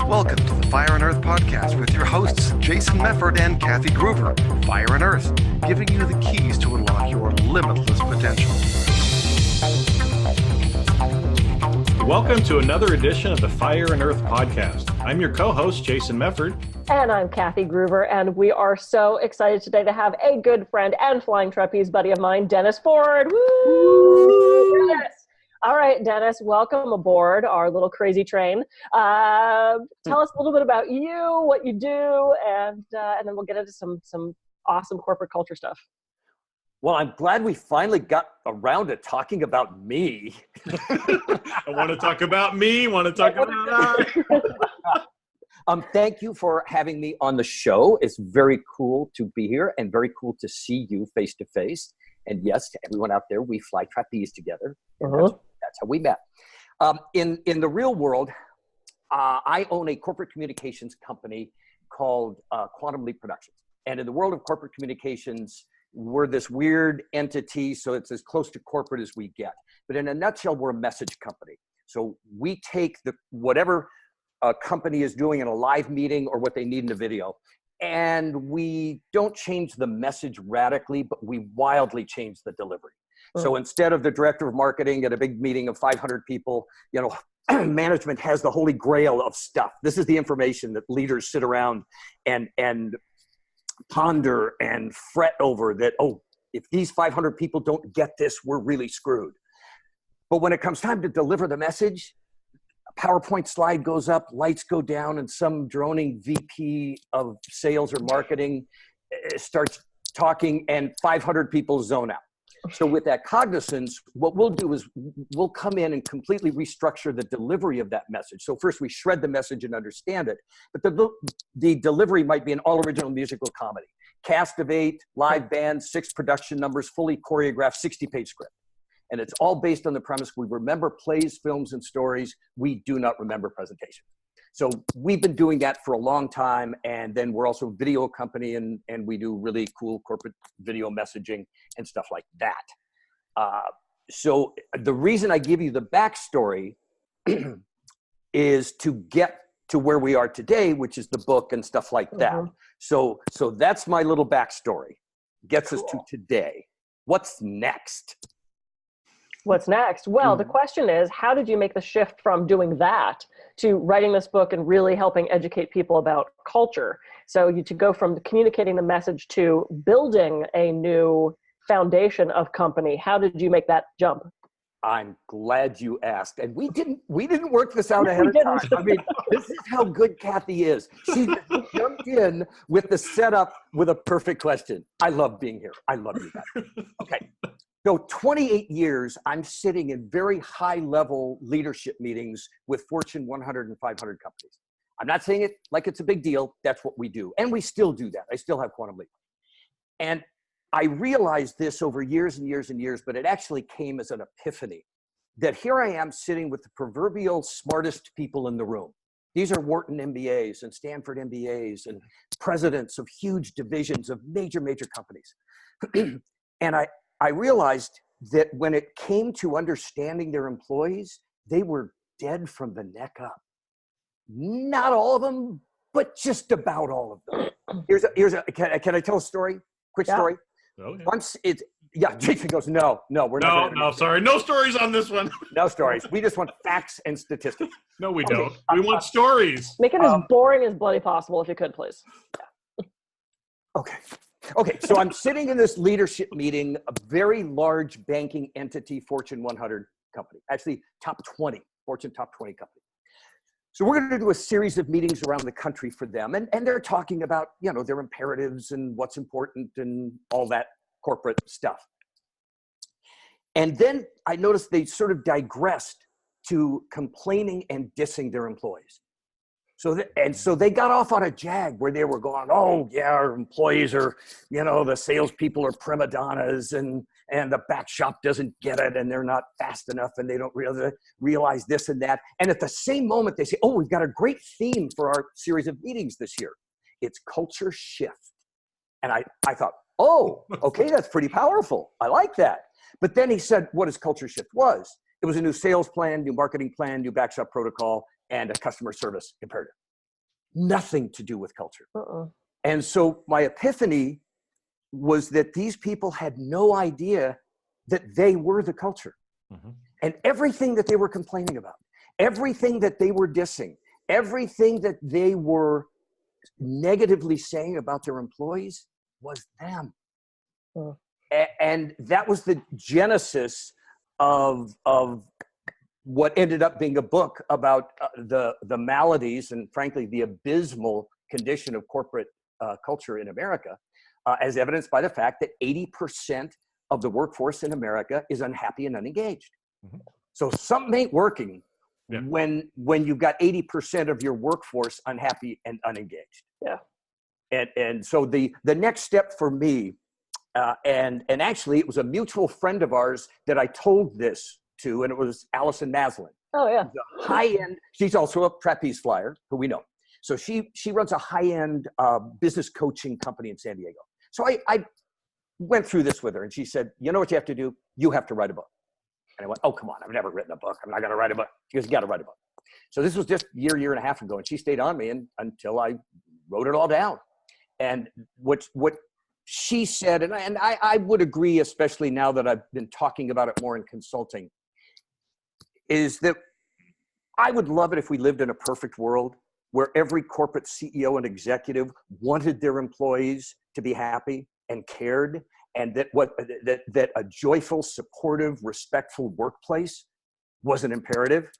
Welcome to the Fire and Earth podcast with your hosts, Jason Mefford and Kathy Gruver. Fire and Earth, giving you the keys to unlock your limitless potential. Welcome to another edition of the Fire and Earth podcast. I'm your co-host, Jason Mefford. And I'm Kathy Gruver, and we are so excited today to have a good friend and flying trapeze buddy of mine, Dennis Ford. Woo! Dennis! All right, Dennis, welcome aboard our little crazy train. Tell us a little bit about you, what you do, and then we'll get into some awesome corporate culture stuff. Well, I'm glad we finally got around to talking about me. I want to talk about me, Thank you for having me on the show. It's very cool to be here and very cool to see you face to face. And yes, to everyone out there, we fly trapeze together. That's how we met. In the real world, I own a corporate communications company called Quantum Leap Productions. And in the world of corporate communications, we're this weird entity, so it's as close to corporate as we get. But in a nutshell, we're a message company. So we take whatever a company is doing in a live meeting or what they need in a video, and we don't change the message radically, but we wildly change the delivery. So instead of the director of marketing at a big meeting of 500 people, management has the holy grail of stuff. This is the information that leaders sit around and ponder and fret over that, if these 500 people don't get this, we're really screwed. But when it comes time to deliver the message, a PowerPoint slide goes up, lights go down, and some droning VP of sales or marketing starts talking, and 500 people zone out. So with that cognizance, what we'll do is we'll come in and completely restructure the delivery of that message. So first we shred the message and understand it, but the delivery might be an all original musical comedy. Cast of 8, live band, 6 production numbers, fully choreographed, 60-page script. And it's all based on the premise we remember plays, films, and stories. We do not remember presentations. So we've been doing that for a long time, and then we're also a video company, and we do really cool corporate video messaging and stuff like that. So the reason I give you the backstory is to get to where we are today, which is the book and stuff like that. So that's my little backstory. Gets us to today. What's next? What's next? Well, the question is, how did you make the shift from doing that to writing this book and really helping educate people about culture? So to go from communicating the message to building a new foundation of company, how did you make that jump? I'm glad you asked. And we didn't work this out ahead of time. I mean, this is how good Kathy is. She jumped in with the setup with a perfect question. I love being here. I love you guys. Okay. So 28 years, I'm sitting in very high-level leadership meetings with Fortune 100 and 500 companies. I'm not saying it like it's a big deal. That's what we do. And we still do that. I still have Quantum Leap. And I realized this over years and years and years, but it actually came as an epiphany that here I am sitting with the proverbial smartest people in the room. These are Wharton MBAs and Stanford MBAs and presidents of huge divisions of major, major companies. And I realized that when it came to understanding their employees, they were dead from the neck up. Not all of them, but just about all of them. Can I tell a story? Quick story. Okay. Once Jason goes, no, we're not. No, sorry. No stories on this one. No stories. We just want facts and statistics. No, we don't. We want stories. Make it as boring as bloody possible, if you could, please. Okay, so I'm sitting in this leadership meeting, a very large banking entity, Fortune 100 company, actually top 20, Fortune top 20 company. So we're going to do a series of meetings around the country for them. And they're talking about, their imperatives and what's important and all that corporate stuff. And then I noticed they sort of digressed to complaining and dissing their employees. So they got off on a jag where they were going, our employees are, the salespeople are prima donnas and the back shop doesn't get it and they're not fast enough and they don't realize this and that. And at the same moment, they say, we've got a great theme for our series of meetings this year. It's culture shift. And I thought, okay, that's pretty powerful. I like that. But then he said what his culture shift was. It was a new sales plan, new marketing plan, new backshop protocol, and a customer service imperative. nothing to do with culture. Uh-uh. And so my epiphany was that these people had no idea that they were the culture. Mm-hmm. And everything that they were complaining about, everything that they were dissing, everything that they were negatively saying about their employees was them. Mm. And that was the genesis of what ended up being a book about the maladies and, frankly, the abysmal condition of corporate culture in America, as evidenced by the fact that 80% of the workforce in America is unhappy and unengaged. Mm-hmm. So something ain't working Yeah. when you've got 80% of your workforce unhappy and unengaged. Yeah. And so the next step for me, and actually it was a mutual friend of ours that I told this to, and it was Allison Maslin. Oh, yeah. The high-end, she's also a trapeze flyer, who we know. So she runs a high-end business coaching company in San Diego. So I went through this with her, and she said, you know what you have to do? You have to write a book. And I went, oh, come on, I've never written a book. I'm not going to write a book. She goes, you got to write a book. So this was just a year and a half ago, and she stayed on me until I wrote it all down. And what she said, and I would agree, especially now that I've been talking about it more in consulting, is that I would love it if we lived in a perfect world where every corporate CEO and executive wanted their employees to be happy and cared, and that a joyful, supportive, respectful workplace was an imperative.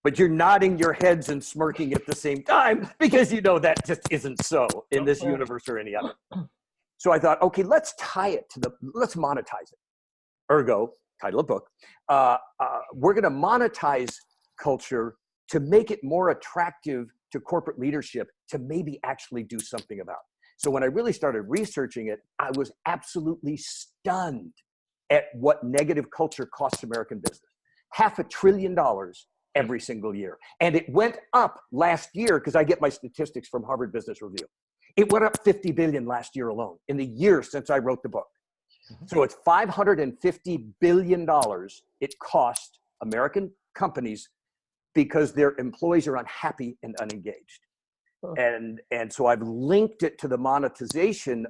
But you're nodding your heads and smirking at the same time because you know that just isn't so in this universe or any other. So I thought, okay, let's tie it to let's monetize it. Ergo, title of book, we're going to monetize culture to make it more attractive to corporate leadership to maybe actually do something about. So when I really started researching it, I was absolutely stunned at what negative culture costs American business. $500 billion every single year. And it went up last year, because I get my statistics from Harvard Business Review. It went up 50 billion last year alone, in the year since I wrote the book. So it's $550 billion it cost American companies because their employees are unhappy and unengaged. And so I've linked it to the monetization,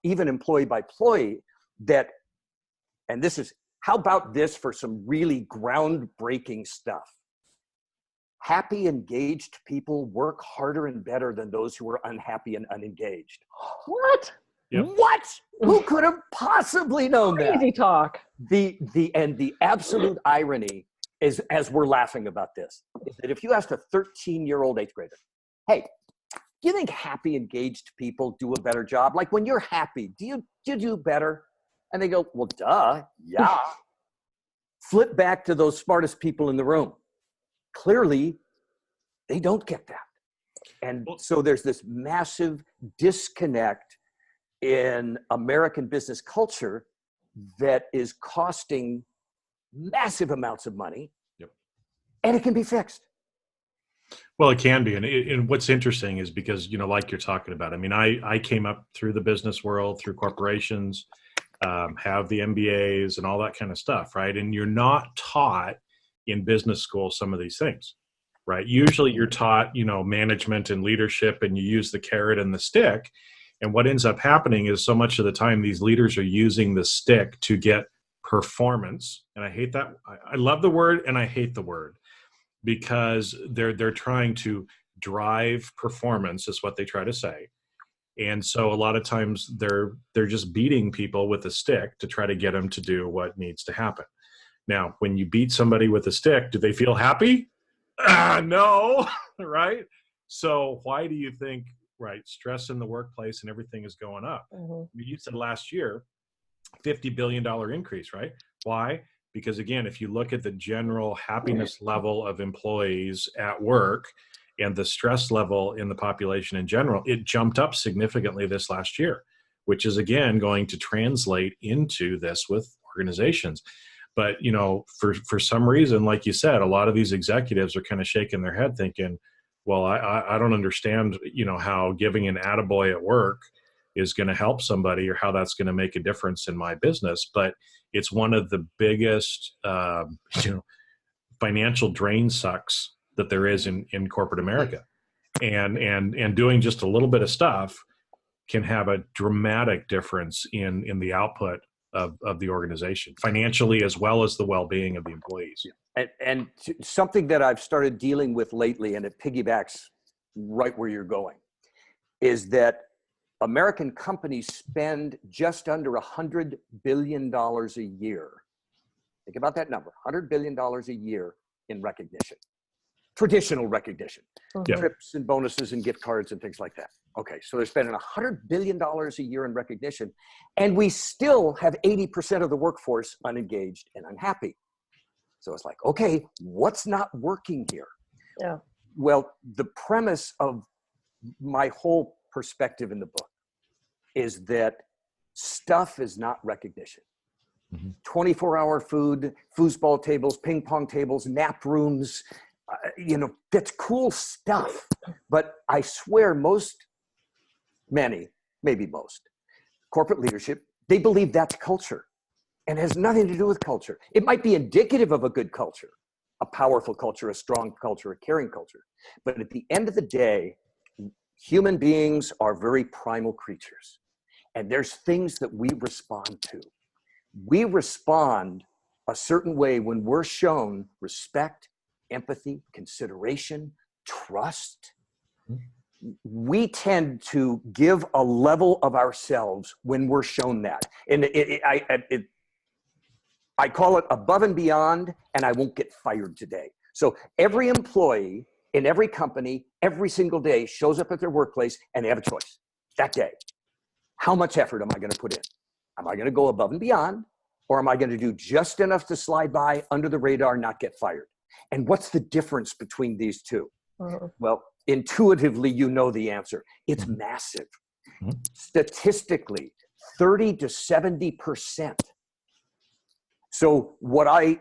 even employee by employee, and this is, how about this for some really groundbreaking stuff? Happy, engaged people work harder and better than those who are unhappy and unengaged. What? Yep. What? Who could have possibly known that? Crazy talk. The absolute irony is, as we're laughing about this, is that if you asked a 13-year-old eighth grader, hey, do you think happy, engaged people do a better job? Like when you're happy, do you do better? And they go, well, duh, yeah. Flip back to those smartest people in the room. Clearly, they don't get that. And so there's this massive disconnect in American business culture that is costing massive amounts of money. Yep. And it can be fixed. Well, it can be. And what's interesting is because, like you're talking about, I mean, I came up through the business world, through corporations, have the MBAs and all that kind of stuff, right? And you're not taught in business school some of these things, right? Usually you're taught, management and leadership, and you use the carrot and the stick. And what ends up happening is so much of the time these leaders are using the stick to get performance. And I hate that. I love the word and I hate the word, because they're trying to drive performance is what they try to say. And so a lot of times they're just beating people with a stick to try to get them to do what needs to happen. Now, when you beat somebody with a stick, do they feel happy? No, right? So why do you think, right, stress in the workplace and everything is going up? Mm-hmm. You said last year, $50 billion increase, right? Why? Because again, if you look at the general happiness level of employees at work and the stress level in the population in general, it jumped up significantly this last year, which is again going to translate into this with organizations. But, for some reason, like you said, a lot of these executives are kind of shaking their head thinking, well, I don't understand, how giving an attaboy at work is going to help somebody or how that's going to make a difference in my business. But it's one of the biggest, financial drain sucks that there is in corporate America. and doing just a little bit of stuff can have a dramatic difference in the output of the organization, financially as well as the well-being of the employees. And something that I've started dealing with lately, and it piggybacks right where you're going, is that American companies spend just under $100 billion a year. Think about that number, $100 billion a year in recognition, traditional recognition, trips and bonuses and gift cards and things like that. Okay, so they're spending $100 billion a year in recognition, and we still have 80% of the workforce unengaged and unhappy. So it's like, okay, what's not working here? Yeah. Well, the premise of my whole perspective in the book is that stuff is not recognition. 24-hour food, foosball tables, ping pong tables, nap rooms, that's cool stuff. But I swear many, maybe most, corporate leadership, they believe that's culture and has nothing to do with culture. It might be indicative of a good culture, a powerful culture, a strong culture, a caring culture. But at the end of the day, human beings are very primal creatures. And there's things that we respond to. We respond a certain way when we're shown respect, empathy, consideration, trust. We tend to give a level of ourselves when we're shown that. And I call it above and beyond, and I won't get fired today. So every employee in every company, every single day, shows up at their workplace and they have a choice that day. How much effort am I going to put in? Am I going to go above and beyond, or am I going to do just enough to slide by under the radar, not get fired? And what's the difference between these two? Well, intuitively, you know the answer. It's massive. Statistically, 30 to 70%. So what I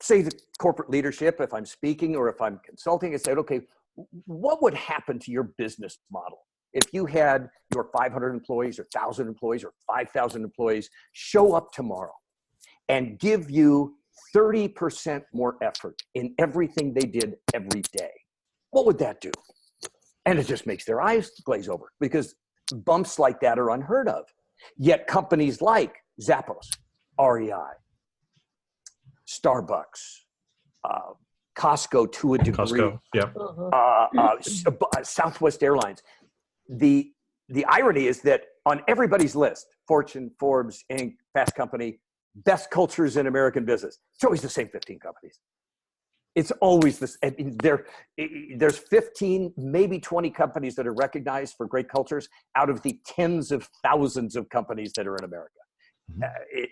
say to corporate leadership, if I'm speaking or if I'm consulting, I said, okay, what would happen to your business model if you had your 500 employees or 1,000 employees or 5,000 employees show up tomorrow and give you 30% more effort in everything they did every day? What would that do? And it just makes their eyes glaze over, because bumps like that are unheard of. Yet companies like Zappos, REI, Starbucks, Costco to a degree, Southwest Airlines. The irony is that on everybody's list, Fortune, Forbes, Inc., Fast Company, best cultures in American business, it's always the same 15 companies. It's always this. There's 15, maybe 20 companies that are recognized for great cultures out of the tens of thousands of companies that are in America.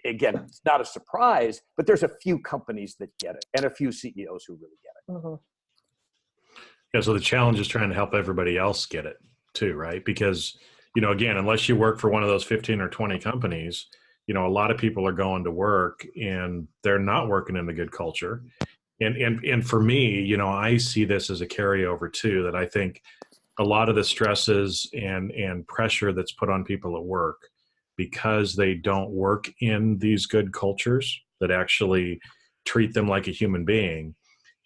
Again, it's not a surprise, but there's a few companies that get it and a few CEOs who really get it. Yeah, so the challenge is trying to help everybody else get it too, right? Because, again, unless you work for one of those 15 or 20 companies, a lot of people are going to work and they're not working in a good culture. And for me, I see this as a carryover too, that I think a lot of the stresses and pressure that's put on people at work, because they don't work in these good cultures that actually treat them like a human being,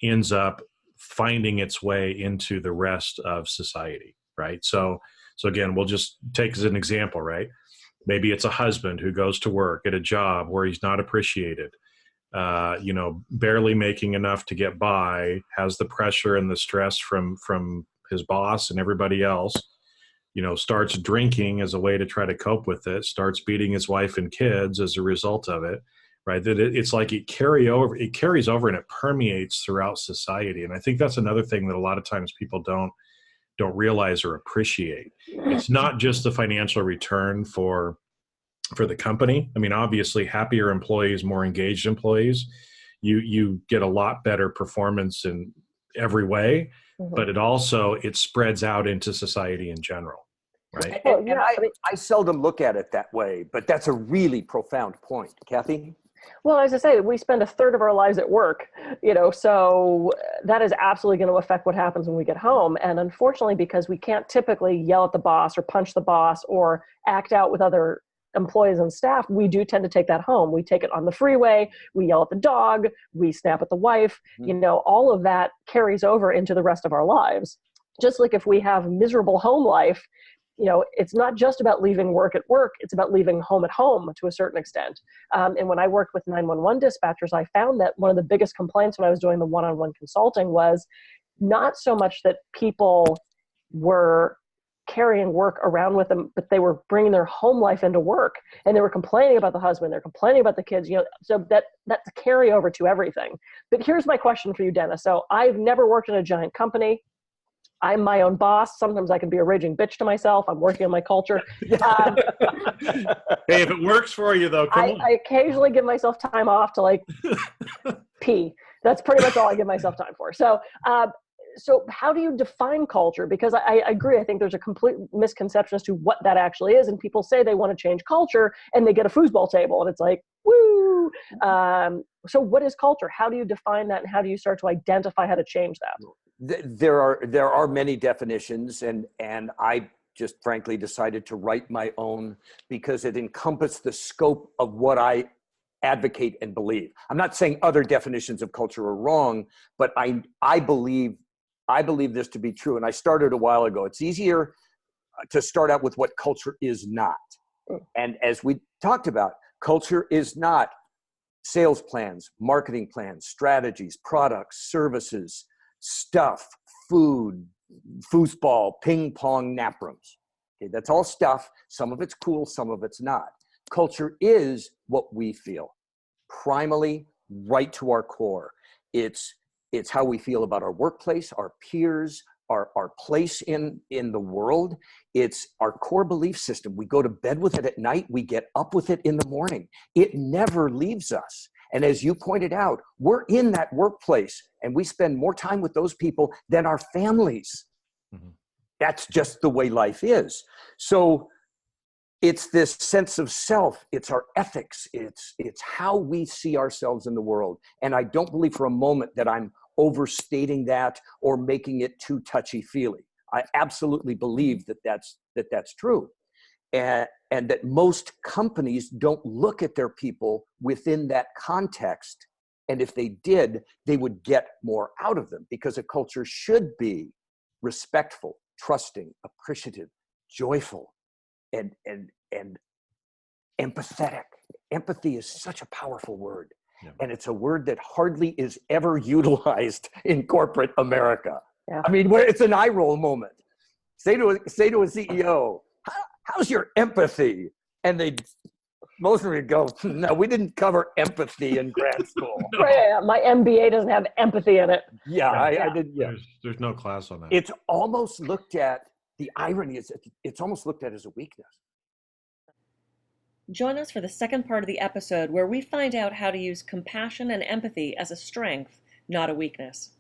ends up finding its way into the rest of society, right? So again, we'll just take as an example, right? Maybe it's a husband who goes to work at a job where he's not appreciated, barely making enough to get by, has the pressure and the stress from his boss and everybody else, starts drinking as a way to try to cope with it, starts beating his wife and kids as a result of it, right? That it's like it carries over and it permeates throughout society. And I think that's another thing that a lot of times people don't realize or appreciate. It's not just the financial return for the company. I mean, obviously happier employees, more engaged employees, you get a lot better performance in every way, but it spreads out into society in general, right? And I seldom look at it that way, but that's a really profound point. Kathy? Well, as I say, we spend a third of our lives at work, so that is absolutely going to affect what happens when we get home. And unfortunately, because we can't typically yell at the boss or punch the boss or act out with other employees and staff, we do tend to take that home. We take it on the freeway, we yell at the dog, we snap at the wife, all of that carries over into the rest of our lives. just like if we have miserable home life, it's not just about leaving work at work, it's about leaving home at home to a certain extent. And when I worked with 911 dispatchers, I found that one of the biggest complaints when I was doing the one-on-one consulting was not so much that people were carrying work around with them, but they were bringing their home life into work, and they were complaining about the husband, they're complaining about the kids, so that's a carryover to everything. But here's my question for you, Dennis. So I've never worked in a giant company. I'm my own boss. Sometimes I can be a raging bitch to myself. I'm working on my culture. Hey, if it works for you, though, come on. I occasionally give myself time off to pee. That's pretty much all I give myself time for. So how do you define culture? Because I agree. I think there's a complete misconception as to what that actually is. And people say they want to change culture and they get a foosball table and it's like, woo. So what is culture? How do you define that? And how do you start to identify how to change that? There are many definitions, and I just frankly decided to write my own because it encompassed the scope of what I advocate and believe. I'm not saying other definitions of culture are wrong, but I believe this to be true. And I started a while ago. It's easier to start out with what culture is not. And as we talked about, culture is not sales plans, marketing plans, strategies, products, services, stuff, food, foosball, ping-pong, nap rooms. Okay, that's all stuff. Some of it's cool, some of it's not. Culture is what we feel, primally, right to our core. It's how we feel about our workplace, our peers, our place in the world. It's our core belief system. We go to bed with it at night. We get up with it in the morning. It never leaves us. And as you pointed out, we're in that workplace and we spend more time with those people than our families. Mm-hmm. That's just the way life is. So it's this sense of self. It's our ethics. It's how we see ourselves in the world. And I don't believe for a moment that I'm overstating that or making it too touchy-feely. I absolutely believe that that's true. And that most companies don't look at their people within that context. And if they did, they would get more out of them, because a culture should be respectful, trusting, appreciative, joyful, and empathetic. Empathy is such a powerful word. Yeah. And it's a word that hardly is ever utilized in corporate America. Yeah. I mean, it's an eye roll moment. Say to a CEO, how's your empathy? And most of them would go, no, we didn't cover empathy in grad school. No. Yeah, my MBA doesn't have empathy in it. Yeah, I did. Yeah. There's no class on that. It's almost looked at, the irony is it's almost looked at as a weakness. Join us for the second part of the episode where we find out how to use compassion and empathy as a strength, not a weakness.